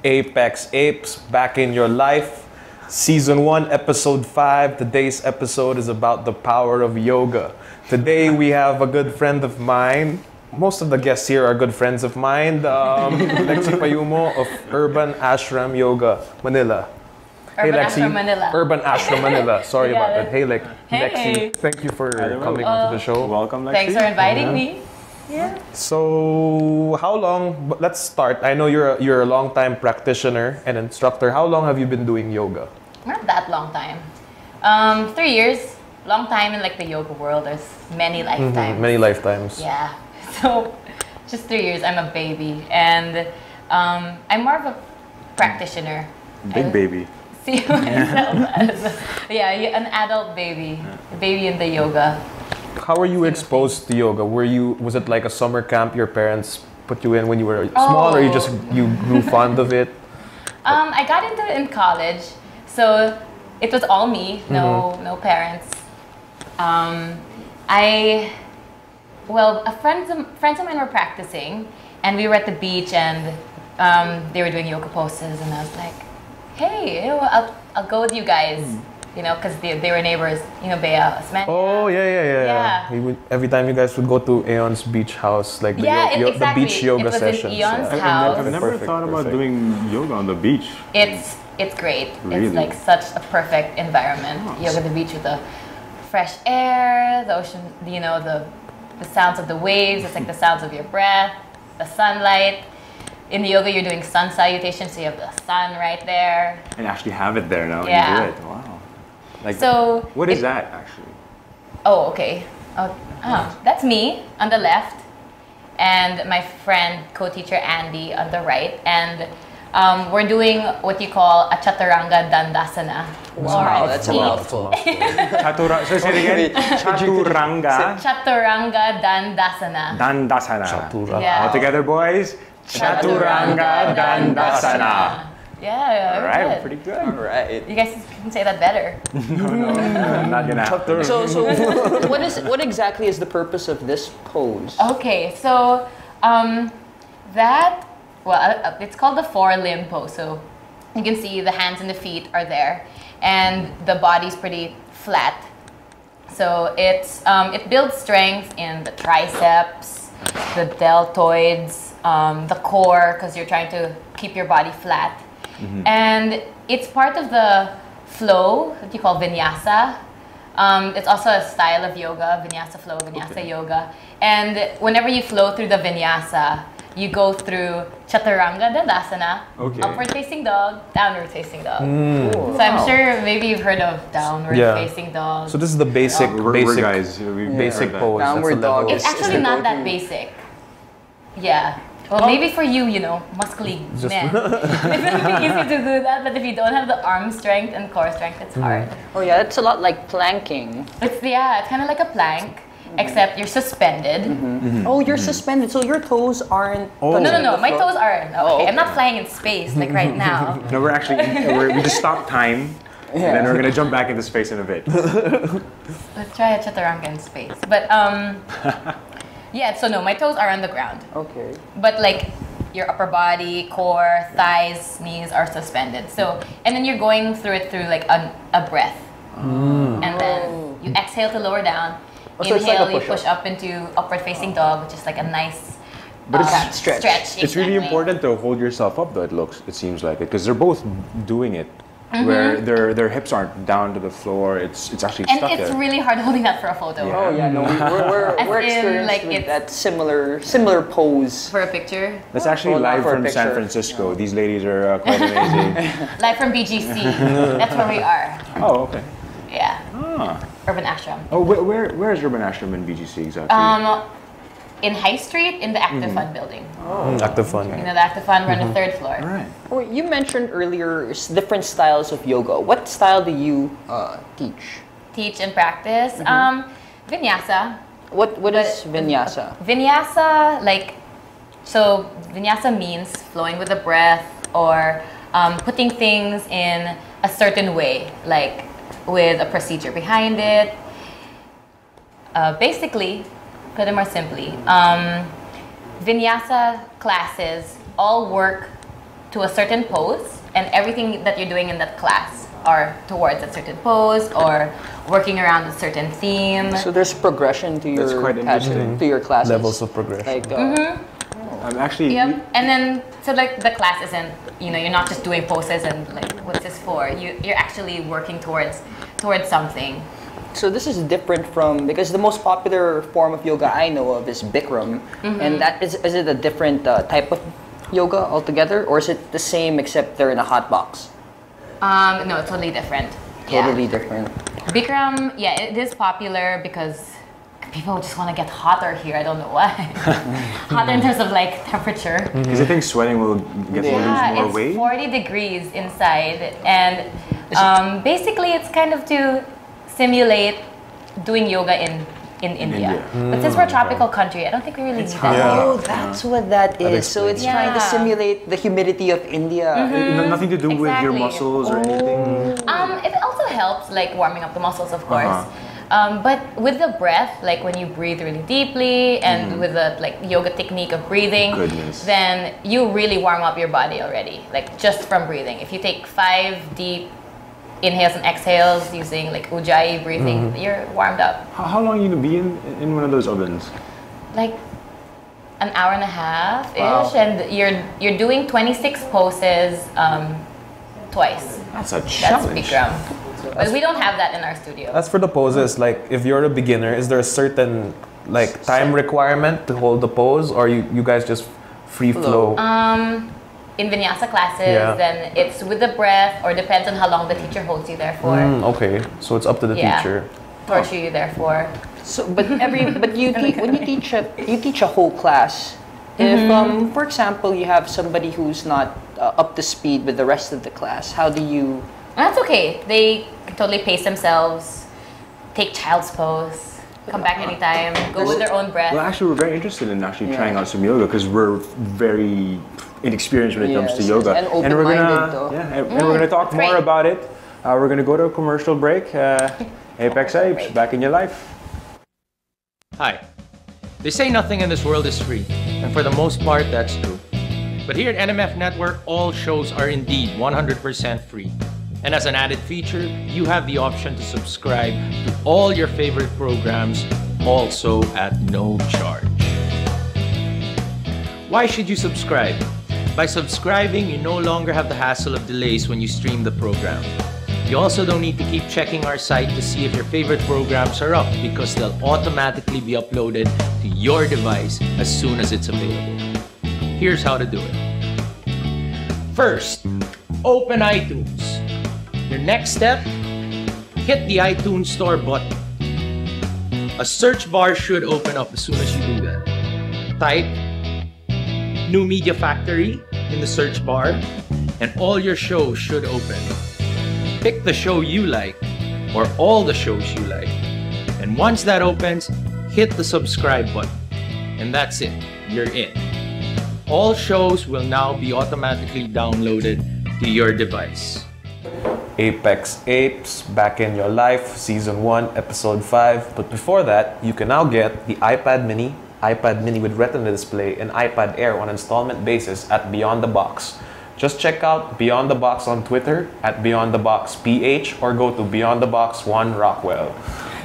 Apex Apes, back in your life. Season 1, Episode 5. Today's episode is about the power of yoga. Today we have a good friend of mine. Most of the guests here are good friends of mine. Lexi Payumo of Urban Ashram Yoga, Manila. Urban Ashram Manila. Urban Ashram Manila. Sorry about that. Hey, Hey. Lexi. Thank you for coming onto the show. Welcome, Lexi. Thanks for inviting me. Yeah. So, how long? Let's start. I know you're a long-time practitioner and instructor. How long have you been doing yoga? Not that long time. 3 years. Long time in like the yoga world. There's many lifetimes. Many lifetimes. Yeah. So, just 3 years. I'm a baby, and I'm more of a practitioner. Big baby. See myself as an adult baby, a baby in the yoga. How were you exposed to yoga? Was it like a summer camp your parents put you in when you were small, or you grew fond of it? I got into it in college, so it was all me, no parents. Friends of mine were practicing, and we were at the beach, and they were doing yoga poses, and I was like, hey, I'll go with you guys. Because they were neighbors, Bea, Osman. Oh, yeah. Every time you guys would go to Aeon's beach house, like the beach yoga sessions. In Aeon's house. I've never thought about doing yoga on the beach. It's great. Really? It's like such a perfect environment. Yoga at the beach with the fresh air, the ocean, the sounds of the waves. It's like the sounds of your breath, the sunlight. In the yoga, you're doing sun salutation, so you have the sun right there. And actually have it there now. Yeah. And you do it. Wow. What is that actually? Oh, okay. That's me on the left, and my friend, co-teacher Andy on the right, and we're doing what you call a Chaturanga Dandasana. Wow, that's a mouthful. Say it again. Chaturanga. Chaturanga Dandasana. Dandasana. Yeah. All together, boys. Chaturanga Dandasana. Yeah, All right, good. pretty good. All right. You guys can say that better. No, not gonna happen. So what exactly is the purpose of this pose? Okay, so it's called the four-limb pose. So you can see the hands and the feet are there, and the body's pretty flat. So it builds strength in the triceps, the deltoids, the core, because you're trying to keep your body flat. And it's part of the flow that you call vinyasa. It's also a style of yoga, vinyasa flow, vinyasa yoga. And whenever you flow through the vinyasa, you go through Chaturanga Dandasana, upward facing dog, downward facing dog. So I'm sure maybe you've heard of downward facing dog. So this is the basic basic pose. Downward dog. It's actually not that basic. Yeah. Well, maybe for you, muscly men. It's really easy to do that, but if you don't have the arm strength and core strength, it's hard. Oh yeah, it's a lot like planking. It's kind of like a plank, except you're suspended. Oh, you're suspended, so your toes aren't. No, my toes aren't. Okay, I'm not flying in space like right now. No, we just stopped time, and then we're gonna jump back into space in a bit. Let's try a chaturanga in space. But my toes are on the ground. Okay. But like your upper body, core, thighs, knees are suspended. So, and then you're going through it through like a breath. And then you exhale to lower down. So Inhale, like you push up into upward facing dog, which is like a nice stretch. It's really important to hold yourself up, though. It seems like it, because they're both doing it. Where their hips aren't down to the floor, it's actually stuck there. And it's really hard holding that for a photo. Yeah. Oh yeah, no, we're experienced with that similar pose. For a picture. That's actually live from San Francisco. These ladies are quite amazing. Live from BGC. That's where we are. Oh, okay. Yeah. Ah. Urban Ashram. Oh, where is Urban Ashram in BGC exactly? In High Street, in the Active Fund building. Active Fund. The Active Fund, we're on the 3rd floor. All right. Oh, you mentioned earlier different styles of yoga. What style do you teach? Teach and practice. Vinyasa. What is vinyasa? Vinyasa, vinyasa means flowing with the breath, or putting things in a certain way, like with a procedure behind it. Basically, put it more simply, vinyasa classes all work to a certain pose, and everything that you're doing in that class are towards a certain pose or working around a certain theme. So there's progression to That's your quite interesting. to your classes. Levels of progression. Like, I'm actually. Yep. And then, so like the class isn't, you're not just doing poses and like, what's this for? You're actually working towards something. so this is different from, because the most popular form of yoga I know of is Bikram, and that is it a different type of yoga altogether, or is it the same except they're in a hot box? No, it's totally different. Totally different. Bikram, yeah, it is popular because people just want to get hotter here. I don't know why. Hotter in terms of like temperature. Because I think sweating will get Yeah, more it's weight. 40 degrees inside, and basically it's kind of to simulate doing yoga in India. But since we're a tropical country, I don't think we really need that. Yeah. Oh, that's what that is. So it's explains. trying to Yeah. simulate the humidity of India. Nothing to do with your Exactly. muscles or anything. It also helps like warming up the muscles, of course. But with the breath, like when you breathe really deeply and with the like yoga technique of breathing, Goodness. then you really warm up your body already, like just from breathing. If you take 5 deep inhales and exhales using like Ujjayi breathing, you're warmed up. How long you gonna be in one of those ovens? Like an hour and a half ish, Wow. and you're doing 26 poses twice. That's a That's challenge. Bikram. But we don't have that in our studio. As for the poses, like if you're a beginner, is there a certain like time requirement to hold the pose, or you guys just free flow? In vinyasa classes, Yeah. then it's with the breath, or depends on how long the teacher holds you there for. Okay, so it's up to the Yeah. teacher. Torture you there for. So, but you when you teach a whole class. If for example you have somebody who's not up to speed with the rest of the class, how do you? That's okay. They can totally pace themselves, take child's pose, come back anytime, go with their own breath. Well, actually, we're very interested in actually trying out some yoga because we're very inexperienced when it comes to Yes, yoga. and we're open-minded, gonna, though. and we're gonna talk that's more great. about it. We're gonna go to a commercial break. Apex Apes, back in your life. Hi. They say nothing in this world is free, and for the most part, that's true. But here at NMF Network, all shows are indeed 100% free. And as an added feature, you have the option to subscribe to all your favorite programs, also at no charge. Why should you subscribe? By subscribing, you no longer have the hassle of delays when you stream the program. You also don't need to keep checking our site to see if your favorite programs are up, because they'll automatically be uploaded to your device as soon as it's available. Here's how to do it. First, open iTunes. Your next step, hit the iTunes Store button. A search bar should open up as soon as you do that. Type New Media Factory in the search bar, and all your shows should open. Pick the show you like, or all the shows you like. And once that opens, hit the subscribe button. And that's it, you're in. All shows will now be automatically downloaded to your device. Apex Apes, Back in Your Life, Season 1, Episode 5. But before that, you can now get the iPad Mini with Retina display, and iPad Air on installment basis at Beyond the Box. Just check out Beyond the Box on Twitter at Beyond the Box PH, or go to Beyond the Box 1 Rockwell.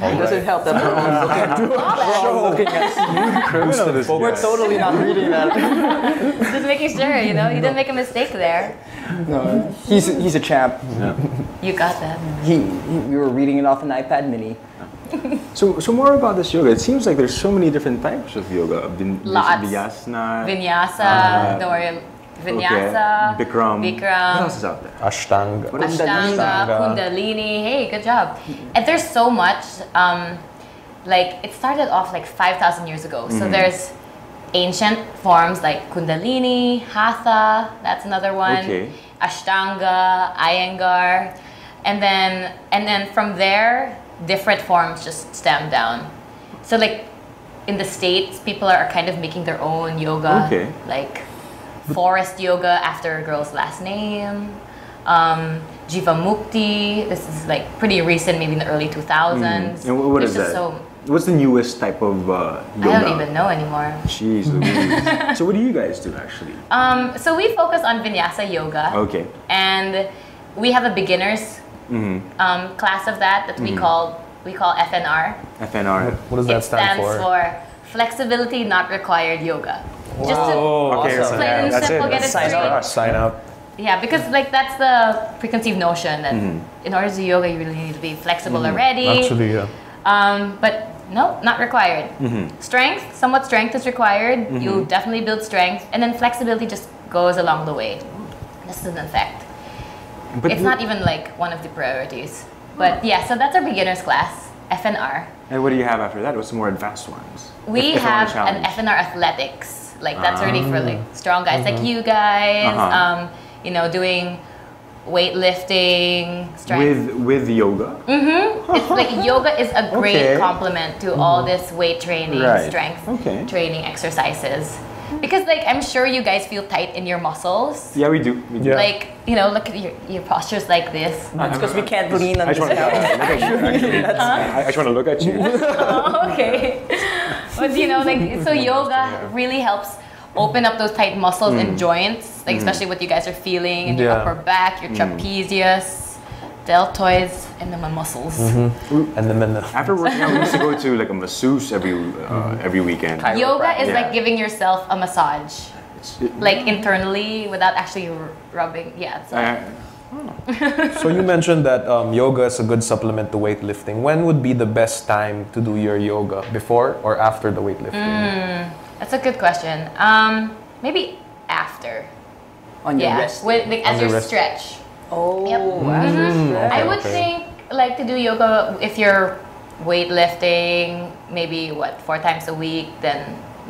It doesn't help that we're all looking at. We're totally not reading that. Just making sure, you didn't make a mistake there. No, he's a champ. You got that. We were reading it off an iPad Mini. So more about this yoga. It seems like there's so many different types of yoga. Lots. Vinyasa. Vinyasa, don't worry. Vinyasa, Okay. Bikram. Bikram, What else is out there? Ashtanga. Ashtanga, Kundalini. Hey, good job. And there's so much. Like it started off like 5,000 years ago. So there's ancient forms like Kundalini, Hatha. That's another one. Okay. Ashtanga, Iyengar, and then from there, different forms just stem down. So like in the States, people are kind of making their own yoga. Okay. Like forest yoga after a girl's last name. Jivamukti. This is like pretty recent, maybe in the early 2000s. And what is There's that? just What's the newest type of yoga? I don't even know anymore. Jeez Louise. So what do you guys do actually? So we focus on Vinyasa yoga. Okay. And we have a beginners class of that we call FNR. FNR. What does that It stand stands for Flexibility Not Required Yoga. Just to Okay, Awesome. so plain and that's simple, it. get it Sign straight. up. Sign up. Yeah, because like that's the preconceived notion that in order to do yoga, you really need to be flexible already. Actually, yeah. But no, not required. Strength, somewhat strength is required. You definitely build strength, and then flexibility just goes along the way. This is an effect. But It's not even like one of the priorities. But yeah, so that's our beginners class, FNR. And what do you have after that? What's the more advanced ones? We If I wanna have an challenge. FNR athletics. Like that's already for like strong guys like you guys. You know, doing weightlifting, strength. with yoga. It's like yoga is a great Okay. complement to all this weight training, Right. strength Okay. training exercises. Because like I'm sure you guys feel tight in your muscles. Yeah, we do. We do. Yeah. Like, you know, look at your postures like this. It's because we can't lean on I this just want to look couch. at you. I just want to look at you. Oh, okay. But you know, like so yoga really helps open up those tight muscles and joints, like especially what you guys are feeling in your Yeah. upper back, your trapezius, deltoids, and then my muscles. And then After working out, we used to go to like a masseuse every weekend. Yoga is Yeah. like giving yourself a massage, like internally without actually rubbing. Yeah. So. So you mentioned that yoga is a good supplement to weightlifting. When would be the best time to do your yoga? Before or after the weightlifting? That's a good question. Maybe after. On your Yeah. wrist. Like, as On your your wrist. stretch. Oh, Yep. I would okay. think like to do yoga if you're weightlifting, maybe 4 times a week, then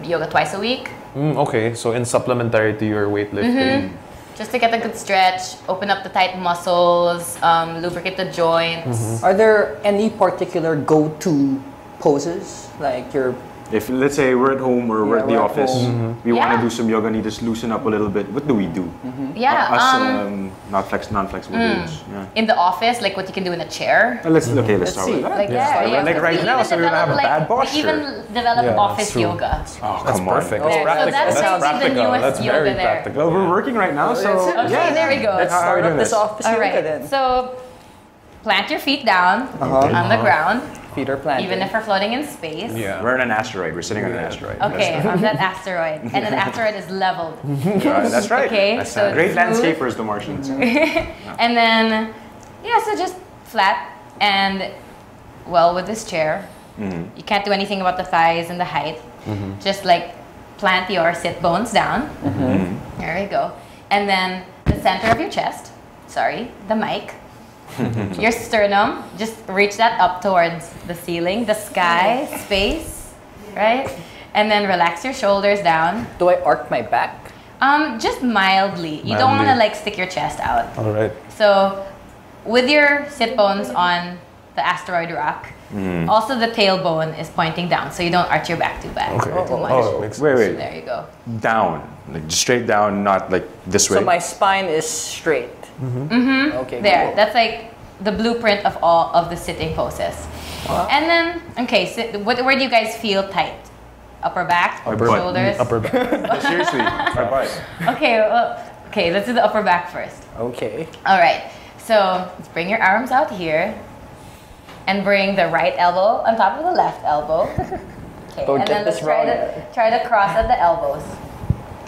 yoga twice a week. Okay, so in supplementary to your weightlifting. Just to get a good stretch, open up the tight muscles, lubricate the joints. Are there any particular go-to poses? Like your If let's say we're at home or we're Yeah, at the we're at office, home. we want Yeah. to do some yoga, need to loosen up a little bit. What do we do? Yeah. Us non-flexible dudes. Yeah. In the office, like what you can do in a chair. Let's start see. with that. Like Yeah. yeah. Like right We now, even so we don't have a develop, bad We posture. even develop Yeah, office that's true. yoga. Oh, That's come on. perfect. There. That's So practical. that's That's maybe the practical. newest That's yoga very there. practical. Well, we're working right now, so Okay, yeah. there we go. Let's How are we start up doing this this? office All yoga right. then. So plant your feet down on the ground, Feet are planted. even if we're floating in space. Yeah. We're on an asteroid. We're sitting on an asteroid. Okay, on that asteroid, and an asteroid is leveled. That's right. Okay, That's so great smooth. landscapers, the Martians. And then, yeah, so just flat and well with this chair. You can't do anything about the thighs and the height. Just like plant your sit bones down. There you go. And then the center of your chest. Sorry, the mic. Your sternum, just reach that up towards the ceiling, the sky, space, right? And then relax your shoulders down. Do I arc my back? Just mildly. You don't want to Mildly. like stick your chest out. All right. So with your sit bones on the asteroid rock, also the tailbone is pointing down, so you don't arch your back too bad. Okay. Too much. Oh, makes Wait, sense. wait. There you go. Down. Like straight down, not like this way. So my spine is straight. Okay. There. cool. That's like the blueprint of all of the sitting poses. And then, okay, where do you guys feel tight? Upper back? Our butt. Shoulders? Upper back. Seriously. Bye-bye. Okay, let's do the upper back first. Okay. All right, so let's bring your arms out here and bring the right elbow on top of the left elbow. Okay, Don't and get then let's this wrong. try to cross at the elbows.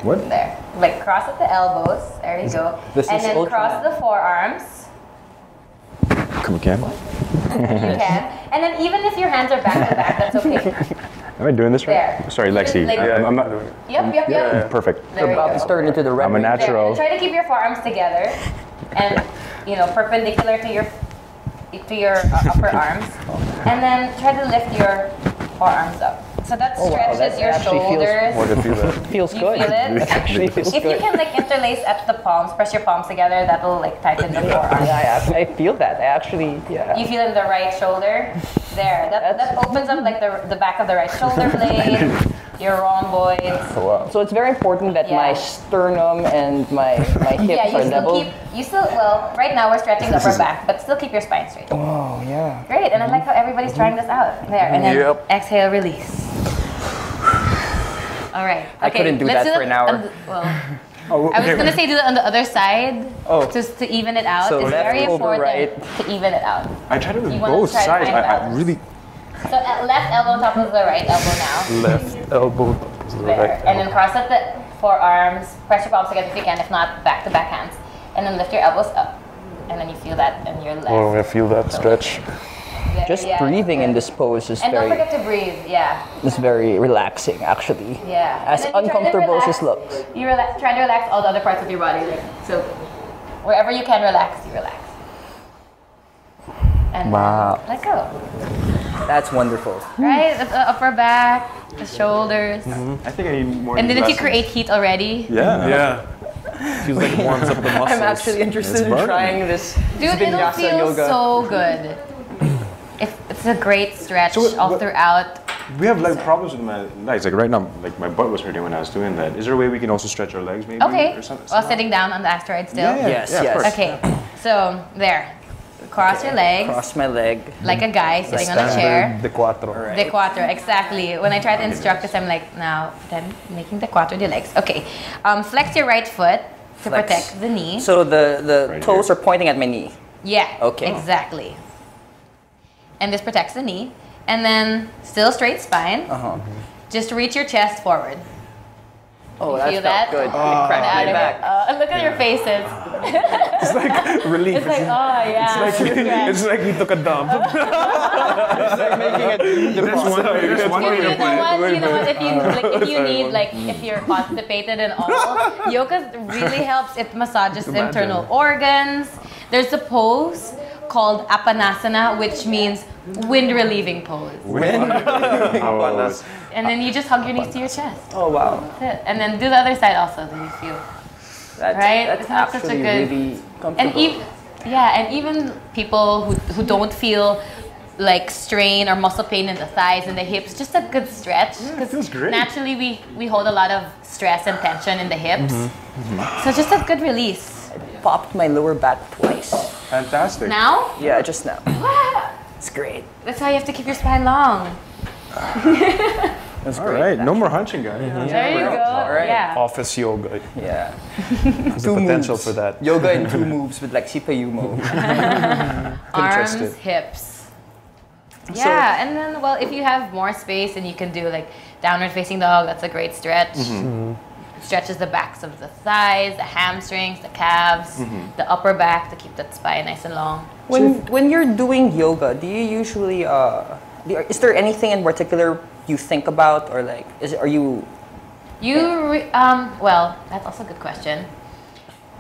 What? There, like cross at the elbows. There you go. this And is then ultra. cross the forearms. Come again? You can. And then even if your hands are back to back, that's okay. Am I doing this right? There. Sorry, Lexi. Like- I'm not. Yep. Perfect. There you About go. to turn into the red. I'm a Ring. There. natural. And try to keep your forearms together, and perpendicular to your upper arms, and then try to lift your forearms up. So that Oh, wow, stretches that your actually feels shoulders. What if you Feels You good. feel it? It actually feels If you good. can like interlace at the palms, press your palms together, that'll like tighten the forearm. I feel that. I actually, yeah. You feel in the right shoulder. There. That opens up like the back of the right shoulder blade. your rhomboids. Oh, wow. So it's very important that my Yeah. sternum and my hips Yeah, are level. well, right now we're stretching the upper back, but still keep your spine straight. Oh, yeah. Great, and I like how everybody's trying this out. There, and then Yep. exhale, release. All right. Okay, I couldn't do let's that for an hour. Well, Oh, I was gonna say do it on the other side, Oh. just to even it out. So It's left very over important right. to even it out. I tried it with You wanna both try to sides. find I balance. really. So left elbow on top of the right elbow now. Left elbow to the There. right. And then cross up the forearms, press your palms together if you can, if not, back to back hands. And then lift your elbows up. And then you feel that in your left. Oh, I feel that stretch. There, Just yeah. breathing in this pose is And don't very, forget to breathe, yeah. is very relaxing, actually. Yeah. As And then you try to uncomfortable as relax- this looks. You try to relax all the other parts of your body. Like, so wherever you can relax, you relax. And Wow. let go. That's wonderful. Right? The upper back, the shoulders. I think I need more. And didn't you lessons. create heat already? Yeah. Yeah. Feels like it warms up the muscles. I'm actually interested in burning. trying this Dude, it'll vinyasa feel yoga. so good. It's a great stretch So all what- throughout. We have like problems with my legs. Like right now, like my butt was hurting when I was doing that. Is there a way we can also stretch our legs, maybe? Okay. Or something? While sitting down on the asteroid still. Yeah, Yes, of yes. course. Okay. So there. Cross your legs Cross my leg. like a guy sitting on a chair. De cuatro. De cuatro, exactly. When I try to instruct this, I'm like, now I'm making de cuatro de legs. Okay. Flex your right foot to Flex. protect the knee. So the Right toes here. are pointing at my knee. Yeah. Okay. Exactly. And this protects the knee. And then still straight spine. Uh-huh. Just reach your chest forward. Oh, You that feel felt that? good. Out Crack of my it. back. Look at your faces. It's like relief. It's like, oh yeah. It's like we took a dump. There's one way. There's one way You to put know it. what? You know what? If you need if you're constipated and all, yoga really helps. It massages the internal organs. There's a pose called Apanasana, which means wind relieving pose. Oh, And then you just hug your knees to your chest. Oh, wow. That's it. And then do the other side also. Then you feel. That's, Right? That's It's not such a actually good- really And comfortable. even people who don't feel like strain or muscle pain in the thighs and the hips, just a good stretch. Because feels great. naturally we hold a lot of stress and tension in the hips. So just a good release. Popped my lower back twice. fantastic. Now, Yeah, just now. It's great. that's why you have to keep your spine long. That's All great. right, no more hunching, guys. There you go. All right. Yeah. Office yoga. Yeah. There's the potential for that. Yoga in 2 moves with Lexi Payumo. Arms, Pinterested. hips. Yeah, and then if you have more space and you can do like downward facing dog, that's a great stretch. Stretches the backs of the thighs, the hamstrings, the calves, the upper back to keep that spine nice and long. When you're doing yoga, do you usually is there anything in particular you think about, or like are you Well, that's also a good question.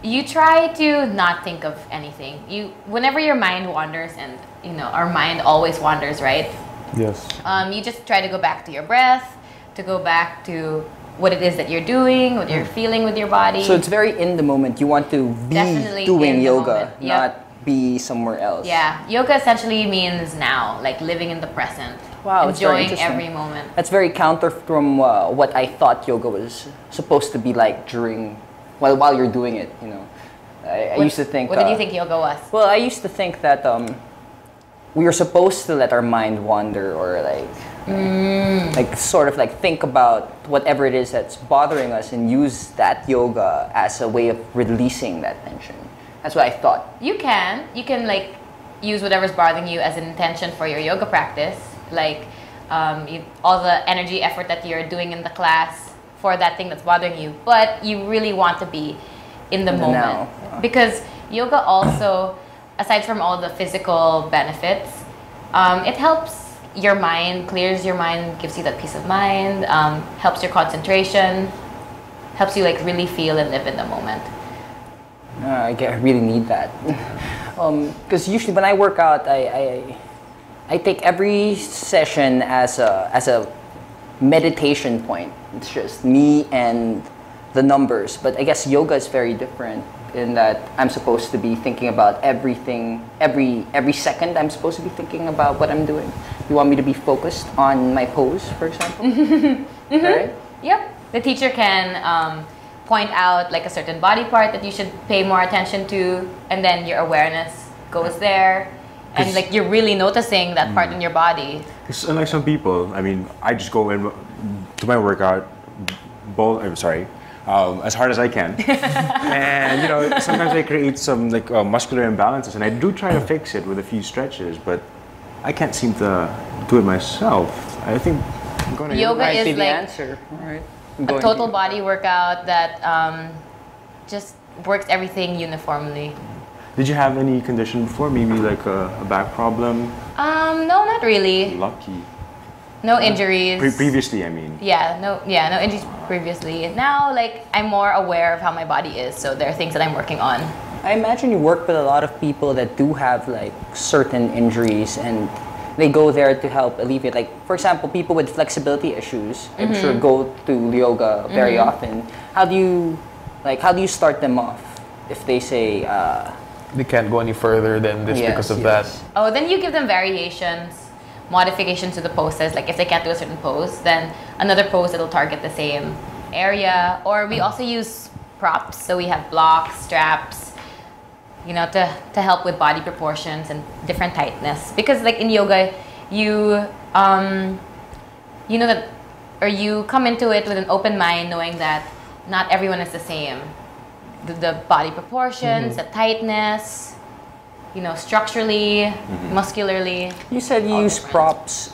You try to not think of anything. Whenever your mind wanders, and our mind always wanders, right? Yes. You just try to go back to your breath, to go back to what it is that you're doing, what you're feeling with your body. So it's very in the moment. You want to be Definitely in doing the yoga, moment. Yep. not be somewhere else. Yeah, yoga essentially means now, like living in the present. Wow, that's very enjoying interesting. every moment. That's very counter from what I thought yoga was supposed to be like while you're doing it. I used to think. What did you think yoga was? Well, I used to think that we are supposed to let our mind wander, or like sort of like think about whatever it is that's bothering us, and use that yoga as a way of releasing that tension. That's what I thought. You can like use whatever's bothering you as an intention for your yoga practice, like all the energy, effort that you're doing in the class for that thing that's bothering you. But you really want to be in the moment, now. because yoga also, aside from all the physical benefits, it helps your mind, clears your mind, gives you that peace of mind, helps your concentration, helps you like really feel and live in the moment. I really need that. Because usually when I work out, I take every session as a meditation point. It's just me and the numbers. But I guess yoga is very different in that I'm supposed to be thinking about everything. Every second I'm supposed to be thinking about what I'm doing. You want me to be focused on my pose, for example? Right? Yep. The teacher can point out like a certain body part that you should pay more attention to, and then your awareness goes there, and like you're really noticing that part in your body. Unlike some people, I mean, I just go in to my workout, as hard as I can, and you know, sometimes I create some like muscular imbalances, and I do try to fix it with a few stretches, but I can't seem to do it myself. I think I'm going to Yoga Might is be the like answer. All right. a total body workout that just works everything uniformly. Did you have any condition before? Maybe like a back problem? No, not really. Lucky. No injuries. Previously, I mean. No injuries previously. Now, like, I'm more aware of how my body is, so there are things that I'm working on. I imagine you work with a lot of people that do have like certain injuries and they go there to help alleviate. Like, for example, people with flexibility issues, I'm sure go to yoga very often. How do you start them off if they say They can't go any further than this because of that. Oh, then you give them variations, modifications to the poses. Like if they can't do a certain pose, then another pose that'll target the same area. Or we also use props, so we have blocks, straps, you know, to help with body proportions and different tightness. Because like in yoga, you know that, or you come into it with an open mind, knowing that not everyone is the same. The body proportions, the tightness, you know, structurally, muscularly. You said you use props.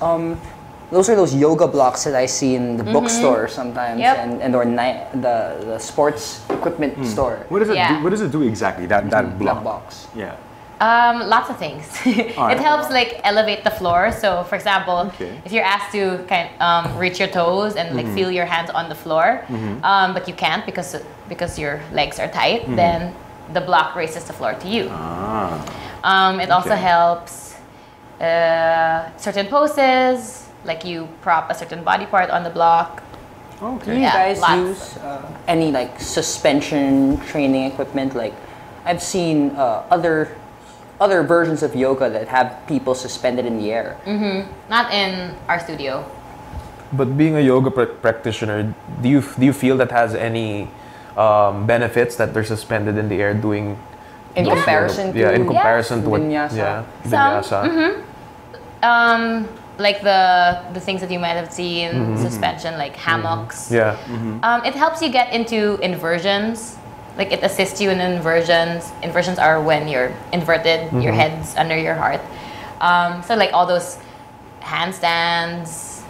Those are those yoga blocks that I see in the bookstore sometimes, and or the sports equipment store. What does it do? What does it do exactly? That block box. Yeah. Lots of things. It helps like elevate the floor. So, for example, if you're asked to reach your toes and like feel your hands on the floor, but you can't because your legs are tight, then the block raises the floor to you. It also helps certain poses, like you prop a certain body part on the block. Do you guys use any like suspension training equipment? Like I've seen other versions of yoga that have people suspended in the air. Not in our studio. But being a yoga practitioner, do you feel that has any benefits that they're suspended in the air doing? In comparison to in comparison to what? vinyasa. Vinyasa. Like the things that you might have seen, suspension, like hammocks. It helps you get into inversions. Like it assists you in inversions. Inversions are when you're inverted, your head's under your heart. So like all those handstands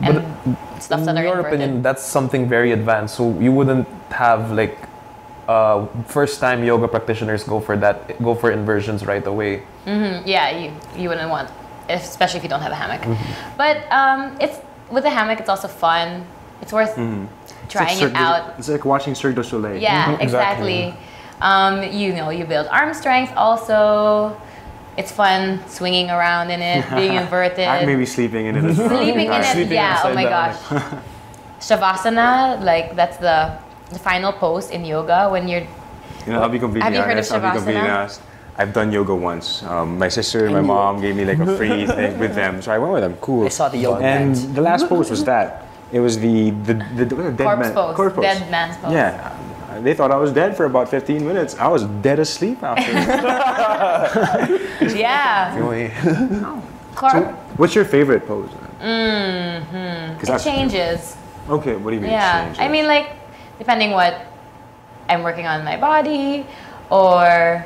and stuff that are in your inverted. opinion, that's something very advanced. So you wouldn't have like first-time yoga practitioners go for inversions right away. Yeah, you wouldn't want, especially if you don't have a hammock. But it's with the hammock, it's also fun. It's worth trying it out. It's like watching Cirque du Soleil. Yeah, exactly. You know, you build arm strength also. It's fun swinging around in it, being inverted. Maybe sleeping in it as well. Sleeping in it, yeah, oh my gosh. Shavasana, like that's the final pose in yoga when you're... You know, I'll be completely honest. I've done yoga once. My sister and my mom gave me like a free thing with them, so I went with them. Cool. I saw the yoga and pants. the last pose was that. It was the dead corpse pose. Corpse pose. Dead man's pose. Yeah. They thought I was dead for about 15 minutes. I was dead asleep after. Yeah. So, what's your favorite pose? It changes. Okay, what do you mean? Yeah, changes? I mean like, depending what I'm working on my body or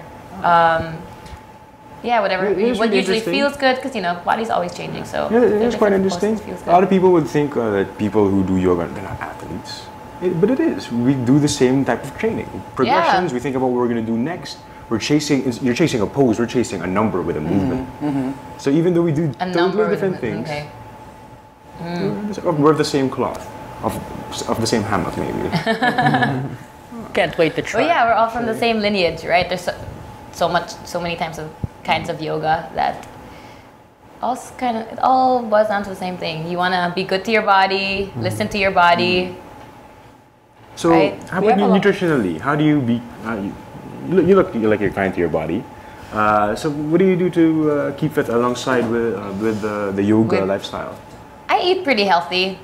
whatever. What usually feels good, because you know, body's always changing. So it's quite interesting. A lot of people would think that people who do yoga, they're not athletes. But it is. We do the same type of training. Progressions, we think about what we're going to do next. You're chasing a pose, we're chasing a number with a movement. So even though we do totally different things, we're of the same cloth, of the same hammock maybe. Can't wait to try. Well, yeah, we're all from the same lineage, right? There's so many kinds of yoga that it all boils down to the same thing. You want to be good to your body, listen to your body. So, how about you nutritionally? How do you be? You look like you're kind to your body. So what do you do to keep fit alongside with the yoga With- lifestyle? I eat pretty healthy.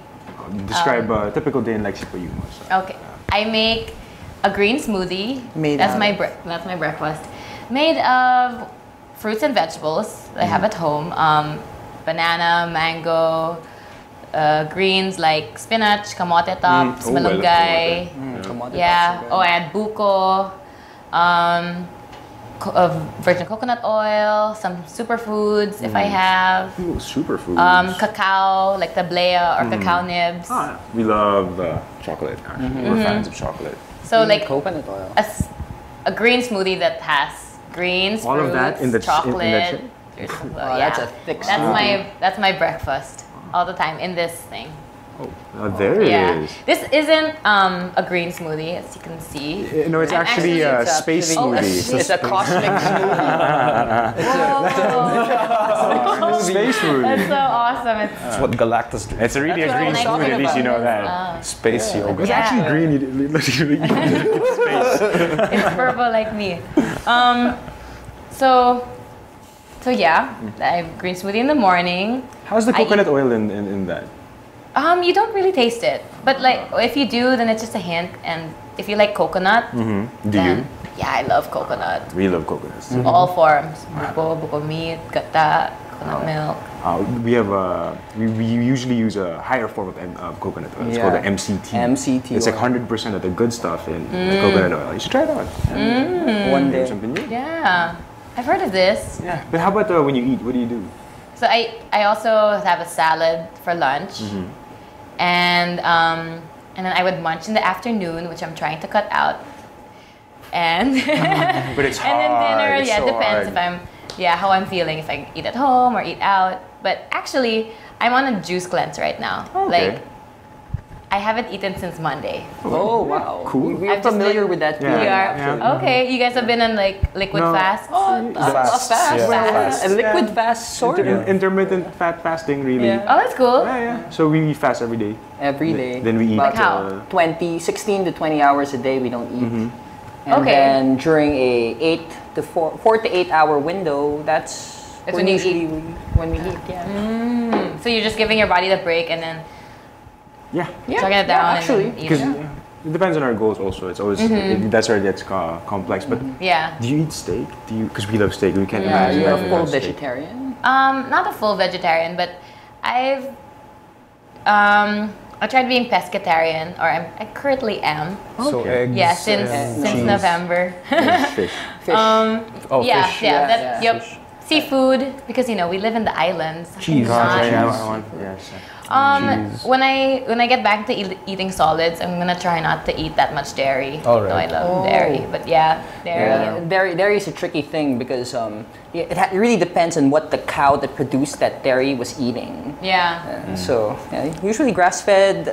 Describe a typical day in Lexi Payumo. So. Okay, I make a green smoothie. Made that's out my of- that's my breakfast. Made of fruits and vegetables that I have at home. Banana, mango, greens like spinach, kamote tops, Oh, I love malunggay. Kamote Yeah. tops are good. Oh, I add buko, virgin coconut oil, some superfoods if I have, Ooh, superfoods. cacao like tablea or cacao nibs. We love chocolate. Actually, we're fans of chocolate. So like coconut oil. a green smoothie that has greens, All fruits, of that in the chocolate. shape? Yeah. That's a thick That's smoothie. that's my breakfast all the time in this thing. There it Yeah. is. This isn't a green smoothie, as you can see. No, it's I'm actually a It's space actually- smoothie. It's a cosmic smoothie. Space smoothie. That's so awesome. It's That's what Galactus do. It's really That's a what green I'm smoothie. talking At least you know about. that. Space yoga. It's Yeah. actually green. it's purple like me. So yeah, I have green smoothie in the morning. How's the I coconut oil in that? You don't really taste it, but like if you do, then it's just a hint. And if you like coconut, Do then you? yeah, I love coconut. We love coconuts. All forms, buko meat, gata, coconut milk. We have we usually use a higher form of coconut oil. It's called the MCT. MCT It's like oil. 100% of the good stuff in the coconut oil. You should try it out. One day. Something new. Yeah, I've heard of this. Yeah. But how about when you eat? What do you do? So I also have a salad for lunch, and then I would munch in the afternoon, which I'm trying to cut out. And But it's and then dinner, It's yeah, so it depends hard. how I'm feeling, if I eat at home or eat out. But actually, I'm on a juice cleanse right now. Okay. Like I haven't eaten since Monday. Oh wow. Cool. We are I've just familiar been- with that. Yeah. We feeling, are actually. okay. You guys have been on like liquid No. fasts. Fasts, fast. yeah. Well, Fasts. A liquid fast sort of. Intermittent fat fasting, really. Yeah. Oh, that's cool. Yeah. So we fast every day. Every day. Then we eat. Like how? 16 to 20 hours a day we don't eat. And Okay. then during a 4 to 8 hour window, that's When you usually eat. when we eat. Yeah. So you're just giving your body the break and then Yeah. chugging it down actually. and then Because eating. it depends on our goals also. It's always that's where it gets complex. But Yeah. do you eat steak? Do you? Because we love steak. We can't Yeah, imagine. you're a living full without steak. vegetarian. Not a full vegetarian, but I tried being pescatarian, or I currently am. So eggs. Yeah, since and since cheese. November. Fish. Fish. Oh, yeah, fish. yeah, Yeah, that, yeah. yep. Seafood, because we live in the islands. Cheese. Not- Yes. When I get back to eating solids, I'm gonna try not to eat that much dairy. All Though I right. love dairy, but yeah, dairy. Dairy is a tricky thing because it really depends on what the cow that produced that dairy was eating. Yeah. So usually grass-fed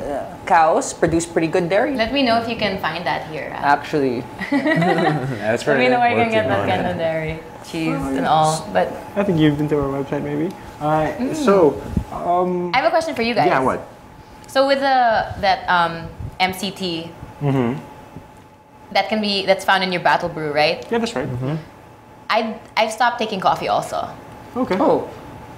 cows produce pretty good dairy. Let me know if you can find that here. Actually, That's Let me know where you can working get that on kind it. of dairy, cheese, and all. But I think you've been to our website, maybe. So, I have a question for you guys. yeah, what? So with that MCT, that's found in your battle brew, right? Yeah, that's right. I've stopped taking coffee also. Okay. oh,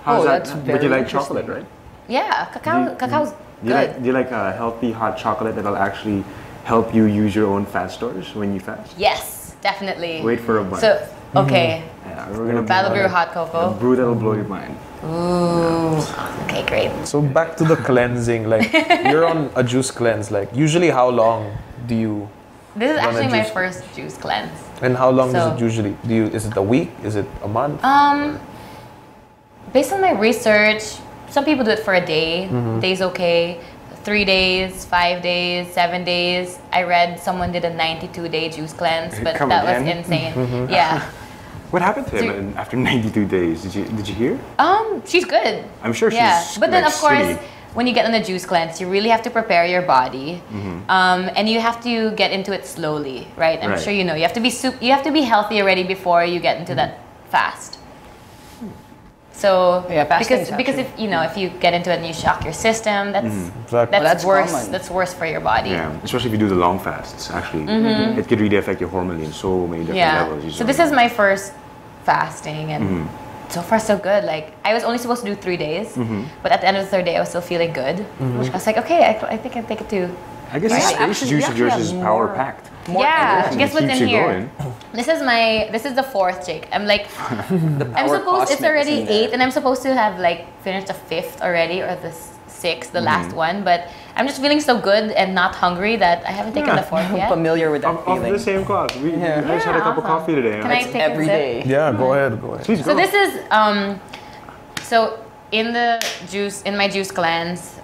How's that? that's But very you like interesting. chocolate, right? Yeah, cacao's good. Do you like a healthy hot chocolate that'll actually help you use your own fat stores when you fast? Yes, definitely. Wait for a bite. So okay, Yeah, we're gonna battle brew a hot cocoa. brew that'll blow your mind. Ooh. Okay, great. So back to the cleansing. Like you're on a juice cleanse. Like usually, how long do you? This is Run a actually my juice- first juice cleanse. And how long does So- it usually? Is it a week? Is it a month? Based on my research, some people do it for a day. Day's okay. 3 days, 5 days, 7 days. I read someone did a 92-day juice cleanse, but Come that was again? insane. Yeah. What happened to him So- after 92 days? Did you hear? She's good. I'm sure Yeah, she's, but then like, of course, skinny. when you get on a juice cleanse, you really have to prepare your body, and you have to get into it slowly, right? I'm Right. sure you know. You have to be you have to be healthy already before you get into that fast. So Yeah, fasting is because if if you get into it and you shock your system, that's Exactly. that's, that's worse. common. That's worse for your body. Yeah, especially if you do the long fasts. Actually, it could really affect your hormone in so many different levels. So this is my first fasting, and so far so good. Like I was only supposed to do 3 days, but at the end of the third day, I was still feeling good. I was like, okay, I think I can take it to. I guess the space juice of yours is power packed. Yeah, guess what's in here? Going. This is the fourth shake. I'm like, The I'm power supposed. It's cosmic is already in there. 8, and I'm supposed to have like finished the 5th already, or the 6th, the last one. But I'm just feeling so good and not hungry that I haven't taken the 4th yet. Familiar with that Of feeling. the same class. I just had a cup of awesome. coffee today. Can I take Every a sip? day. Yeah, go ahead. Please go. So this is so in the juice, in my juice cleanse,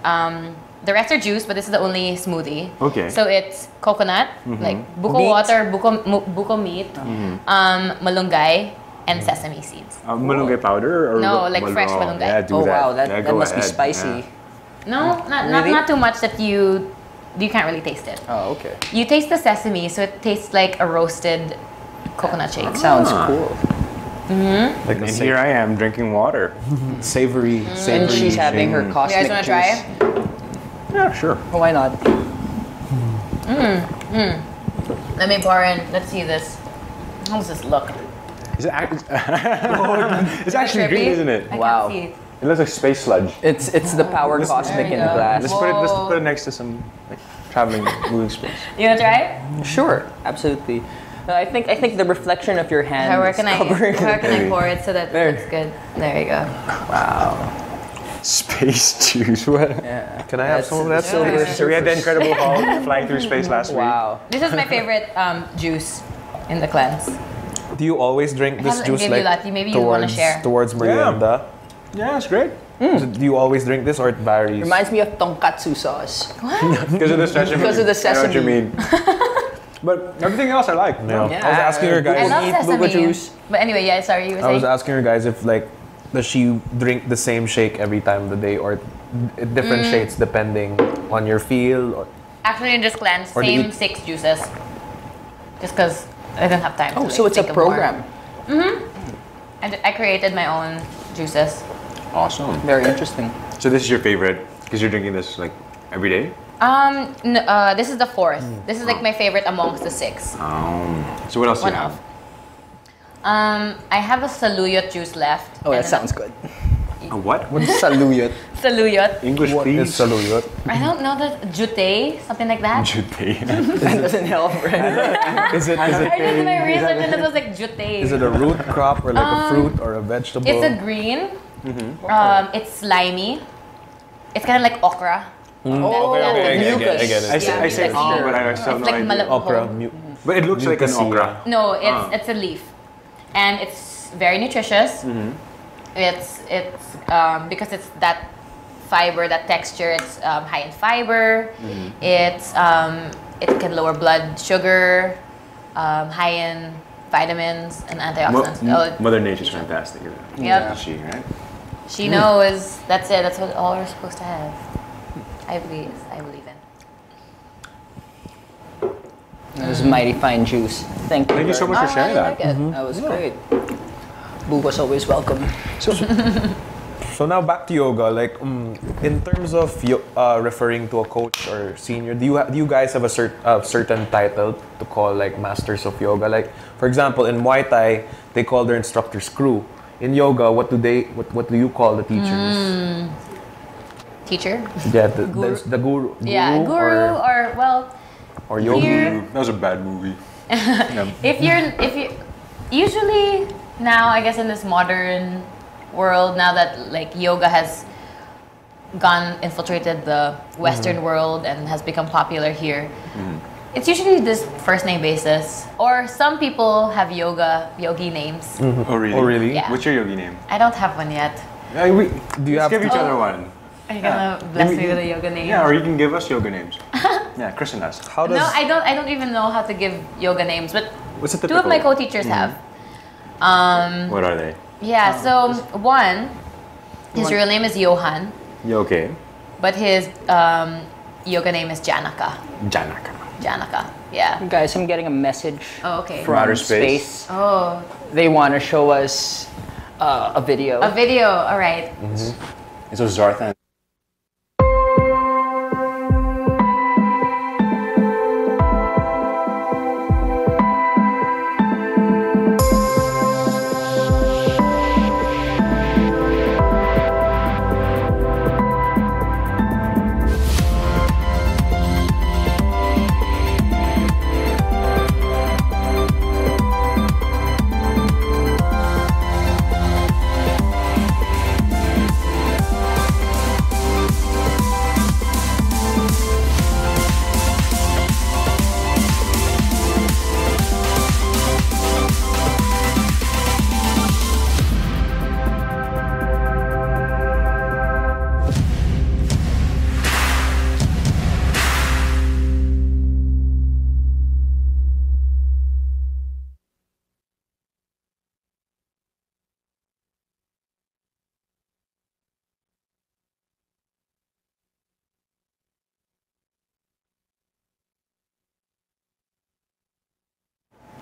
the rest are juice, but this is the only smoothie. Okay. So it's coconut, like buko Meat. water, buko meat, malunggay, and sesame seeds. Malunggay powder or No, like fresh malunggay. Yeah, do Oh that. wow, that, Yeah, that go must be ahead. spicy. Yeah. No, Really? not too much that you can't really taste it. Oh, okay. You taste the sesame, so it tastes like a roasted coconut shake. Sounds cool. Like And here I am drinking water. savory. And she's having her You cosmic guys want to juice. try it? Yeah, sure. Oh, why not? Let me pour in. Let's see this. How does this look? Is it it's actually Trippy? green, isn't it? I Wow. can't see. It looks like space sludge. It's the power cosmic you in the go. glass. Let's put it next to some like traveling moving space. You want to try it? Sure, absolutely. I think the reflection of your hand Where is can I covering pour it so that There. it looks good? There you go. Space juice. What? Yeah. Can I have some of that? Silver Yeah. So we had the surface. Incredible Hulk flying through space last week. Wow. This is my favorite juice in the cleanse. Do you always drink this haven't juice gave you like that. Maybe you wanna share. towards merienda? Yeah, it's great. So do you always drink this or it varies? Reminds me of tonkatsu sauce. Because of the sesame. Because of the I know what you sesame. mean. But everything else I like. Yeah. Yeah. I was asking her I guys. love eat sesame. buko juice. But anyway, yeah, sorry, you were I was saying. asking her guys if like does she drink the same shake every time of the day or it differentiates depending on your feel or Actually, in this cleanse, Or do same you- 6 juices. Just because I didn't have time to Oh, like, so it's a think of more. program. I created my own juices. Awesome. Very interesting. So this is your favorite because you're drinking this like every day? This is the 4th. This is like my favorite amongst the 6. So what else do One you of. have? I have a saluyot juice left. Oh, that And sounds good. A what? Saluyot. Saluyot. English, what please. is saluyot? I don't know that jute, something like that. That doesn't help, right? Is it I did my research and it was like jute. is it a root crop or like a fruit or a vegetable? It's a green. It's slimy. It's kind of like okra. Oh, okay, I get it, I mucus. get it. I say, Yeah, I say it's oh, like- but I still have it's no like idea. malabho. okra. But it looks like an Mucusilla. okra. No, it's a leaf, and it's very nutritious. It's because it's that fiber, that texture. It's high in fiber. It's it can lower blood sugar. High in vitamins and antioxidants. Mother Nature's fantastic. Isn't it? Yep. Isn't she, right? She knows. That's it. That's what all we're supposed to have. I believe in. That was mighty fine juice. Thank you. Thank you so much I for sharing really that. like it. That was great. Buko's always welcome. So now back to yoga. Like in terms of referring to a coach or senior, do you guys have a certain title to call like masters of yoga? Like for example, in Muay Thai, they call their instructors crew. In yoga, what do you call the teachers? Teacher. Yeah, Guru. the guru. Yeah, guru or well. or yogi. Here- That was a bad movie. If you usually now I guess in this modern world now that like yoga has infiltrated the Western world and has become popular here, it's usually this first name basis, or some people have yogi names. Oh really? Oh really? Yeah. What's your yogi name? I don't have one yet. Do you Let's have give to- each other one. Are you gonna bless me with a yoga name? Yeah, or you can give us yoga names. Yeah, christen us. How does No, I don't even know how to give yoga names, but What's the two typical? of my co-teachers have. What are they? Yeah, so one, his real name is Johan, You okay? but his yoga name is Janaka. Janaka. Janaka, yeah. Guys, I'm getting a message Oh, okay. from outer space. Oh, They want to show us a video. a video. All right. It's a Zarthan.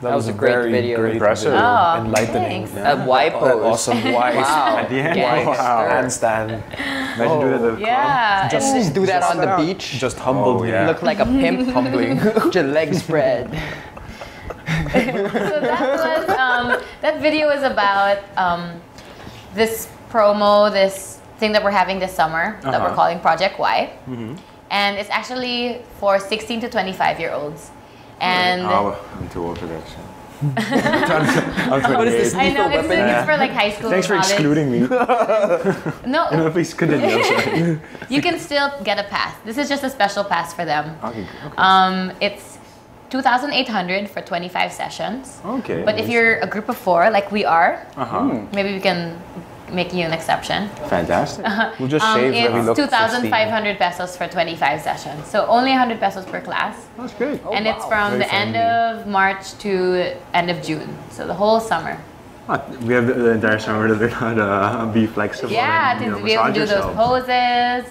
That was a great very video. Great Impressive. video. Oh, Enlightening. thanks. A Y pose. Awesome Y. Wow. At the end, Yes. wow. Handstand. Imagine doing that at the Yeah. Just do that on the out. beach. Just humbled Oh, me. yeah. Look like a pimp. Humbling. Your legs spread. So that video is about this promo, this thing that we're having this summer that we're calling Project Y. And it's actually for 16 to 25-year-olds. And Oh, I'm too old for that shit. I'm 28. What is this? I know lethal it's for like high school. Thanks for college. excluding me. No, Please continue. I'm sorry. you can still get a pass. This is just a special pass for them. Okay. Okay. It's 2,800 for 25 sessions. Okay. But if you're a group of 4, like we are, Uh-huh. maybe we can make you an exception. Fantastic. We'll just shave when we It's look 2,500 pesos for 25 sessions. So only 100 pesos per class. That's great. And it's from Very the end friendly. of March to end of June. So the whole summer. We have the entire summer to learn how to be flexible. Yeah, and, to be able to massage do those yourself. poses.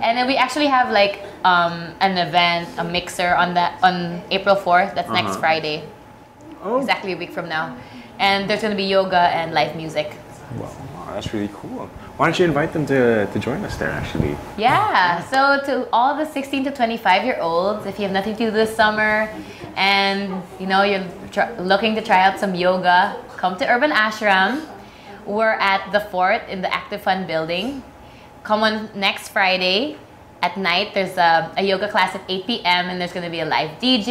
And then we actually have like an event, a mixer on April 4th. That's next Friday. Oh. Exactly a week from now. And there's going to be yoga and live music. Wow, that's really cool. Why don't you invite them to join us there, actually? Yeah, so to all the 16 to 25-year-olds, if you have nothing to do this summer and you're looking to try out some yoga, come to Urban Ashram. We're at the Fort in the Active Fund building. Come on next Friday at night. There's a yoga class at 8 p.m. and there's going to be a live DJ,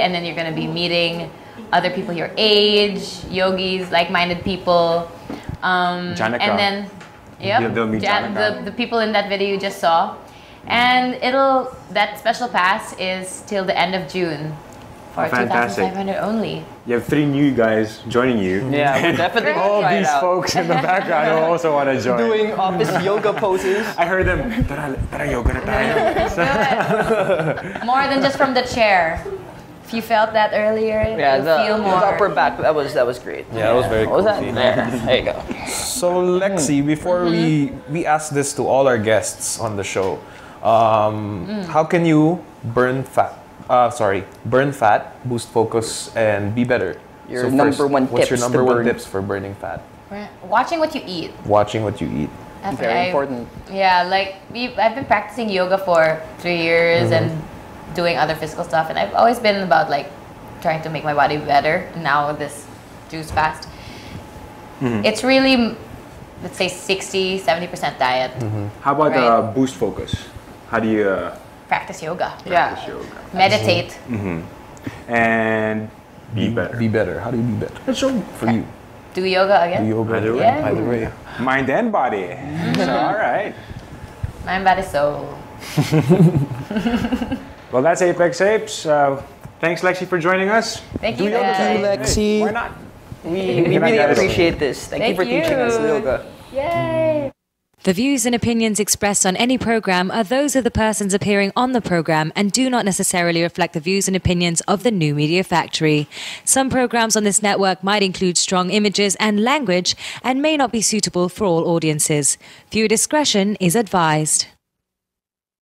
and then you're going to be meeting other people your age, yogis, like-minded people. Janaka. And then, They'll meet Janaka. the people in that video you just saw. And that special pass is till the end of June for Fantastic. 2,500 only. You have 3 new guys joining you. Yeah, we're definitely All gonna try these it out. folks in the background who also want to join. Doing office yoga poses. I heard them. Tara yoga na tayo. More than just from the chair. If you felt that earlier, Yeah, you the feel more. upper back. That was great. Yeah, that was very What was that? cozy. There you go. So Lexi, before we ask this to all our guests on the show, how can you burn fat, boost focus, and be better? Your number one what's your tips to number one burn. tips for burning fat? Watching what you eat. Watching what you eat. Very important. Yeah, like I've been practicing yoga for 3 years and doing other physical stuff, and I've always been about like trying to make my body better. Now with this juice fast, it's really, let's say 60-70% diet. How about Right. boost focus? How do you Practice yoga. practice yoga? Meditate. And be better. Be better. How do you be better? So, For you, Do yoga again. do yoga. Either way. Yeah. Either way. mind and body. So, all right. Mind, body, soul. Well, that's Apex Apes. Thanks, Lexi, for joining us. Thank you yoga guys. too, Lexi. Why not? We Can I really get it? appreciate this. Thank you Thank for teaching us you. yoga. Yay! The views and opinions expressed on any program are those of the persons appearing on the program and do not necessarily reflect the views and opinions of the New Media Factory. Some programs on this network might include strong images and language and may not be suitable for all audiences. Viewer discretion is advised.